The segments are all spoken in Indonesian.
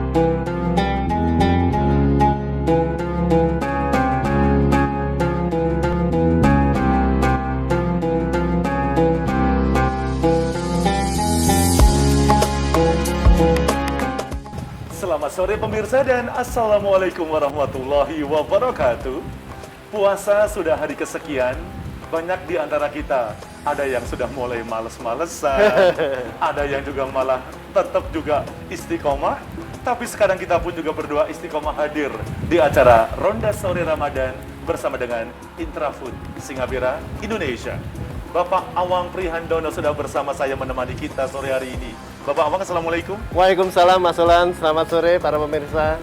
Selamat sore pemirsa dan Assalamualaikum warahmatullahi wabarakatuh. Puasa sudah hari kesekian, banyak di antara kita ada yang sudah mulai males-malesan, ada yang juga malah tetap juga istiqomah. Tapi sekarang kita pun juga berdua istiqomah hadir di acara Ronda Sore Ramadan bersama dengan Intrafood Singapura Indonesia. Bapak Awang Prihandono sudah bersama saya menemani kita sore hari ini. Bapak Awang, Assalamualaikum. Waalaikumsalam Mas Olan, selamat sore para pemirsa.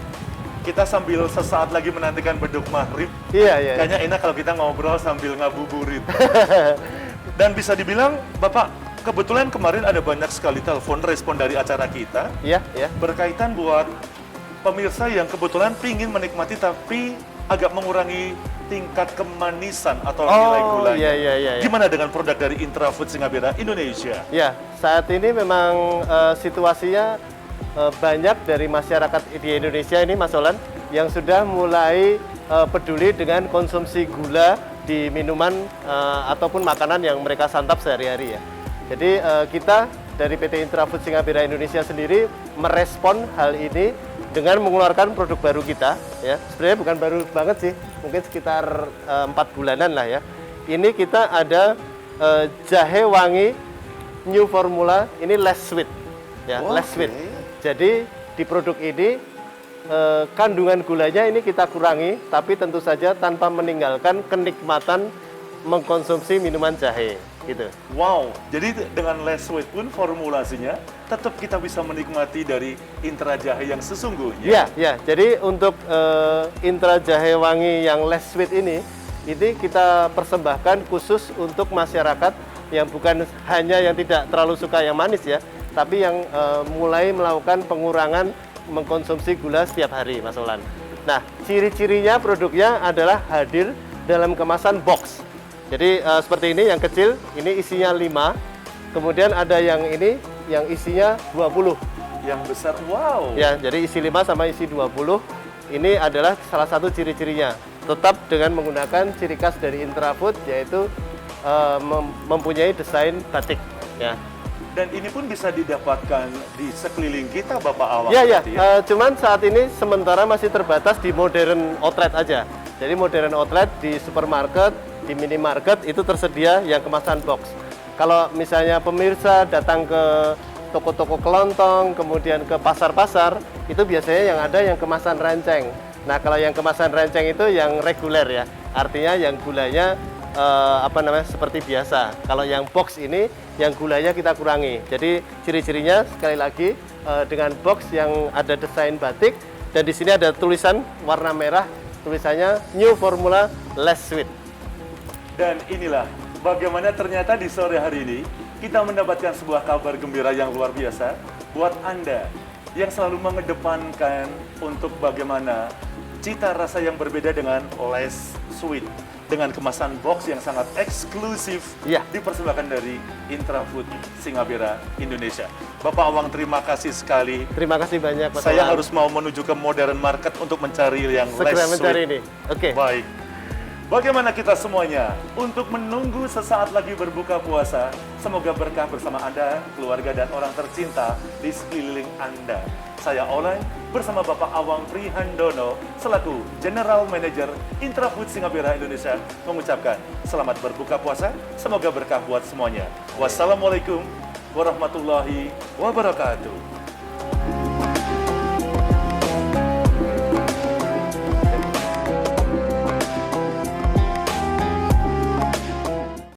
Kita sambil sesaat lagi menantikan beduk maghrib. Iya. Kayaknya enak kalau kita ngobrol sambil ngabuburit. Dan bisa dibilang, Bapak, kebetulan kemarin ada banyak sekali telepon respon dari acara kita. Iya. Berkaitan buat pemirsa yang kebetulan pingin menikmati tapi agak mengurangi tingkat kemanisan atau nilai gulanya. Iya. Gimana dengan produk dari Intrafood Singapura Indonesia? Ya, saat ini memang situasinya banyak dari masyarakat di Indonesia ini Mas Olan yang sudah mulai peduli dengan konsumsi gula di minuman ataupun makanan yang mereka santap sehari-hari ya. Jadi kita dari PT Intrafood Singapura Indonesia sendiri merespon hal ini dengan mengeluarkan produk baru kita ya. Sebenarnya bukan baru banget sih, mungkin sekitar 4 bulanan lah ya. Ini kita ada jahe wangi new formula, ini less sweet ya. Less sweet. Jadi di produk ini kandungan gulanya ini kita kurangi, tapi tentu saja tanpa meninggalkan kenikmatan mengkonsumsi minuman jahe gitu. Wow, jadi dengan less sweet pun formulasinya tetap kita bisa menikmati dari Intra Jahe yang sesungguhnya. Iya. Jadi untuk Intra Jahe wangi yang less sweet ini kita persembahkan khusus untuk masyarakat yang bukan hanya yang tidak terlalu suka yang manis ya, tapi yang mulai melakukan pengurangan mengkonsumsi gula setiap hari, Mas Olan. Nah, ciri-cirinya produknya adalah hadir dalam kemasan box. Jadi seperti ini yang kecil, ini isinya 5. Kemudian ada yang ini yang isinya 20. Yang besar, wow. Ya, jadi isi 5 sama isi 20. Ini adalah salah satu ciri-cirinya. Tetap dengan menggunakan ciri khas dari Intrafood, yaitu mempunyai desain batik ya. Dan ini pun bisa didapatkan di sekeliling kita, Bapak Awang. Iya. Cuman saat ini sementara masih terbatas di modern outlet aja. Jadi modern outlet di supermarket, di minimarket itu tersedia yang kemasan box. Kalau misalnya pemirsa datang ke toko-toko kelontong, kemudian ke pasar-pasar, itu biasanya yang ada yang kemasan renceng. Nah, kalau yang kemasan renceng itu yang reguler ya. Artinya yang gulanya seperti biasa. Kalau yang box ini yang gulanya kita kurangi. Jadi ciri-cirinya sekali lagi dengan box yang ada desain batik dan di sini ada tulisan warna merah, tulisannya New Formula Less Sweet. Dan inilah bagaimana ternyata di sore hari ini kita mendapatkan sebuah kabar gembira yang luar biasa buat Anda yang selalu mengedepankan untuk bagaimana cita rasa yang berbeda dengan less sweet, dengan kemasan box yang sangat eksklusif dipersembahkan dari Intrafood Singapura Indonesia. Bapak Awang, terima kasih sekali. Terima kasih banyak, Pak. Saya harus mau menuju ke modern market untuk mencari yang segera less mencari sweet. ini. Oke. Baik. Bagaimana kita semuanya untuk menunggu sesaat lagi berbuka puasa? Semoga berkah bersama Anda, keluarga dan orang tercinta di sekeliling Anda. Saya Olan bersama Bapak Awang Prihandono selaku General Manager Intrafood Singapura Indonesia mengucapkan selamat berbuka puasa, semoga berkah buat semuanya. Wassalamualaikum warahmatullahi wabarakatuh.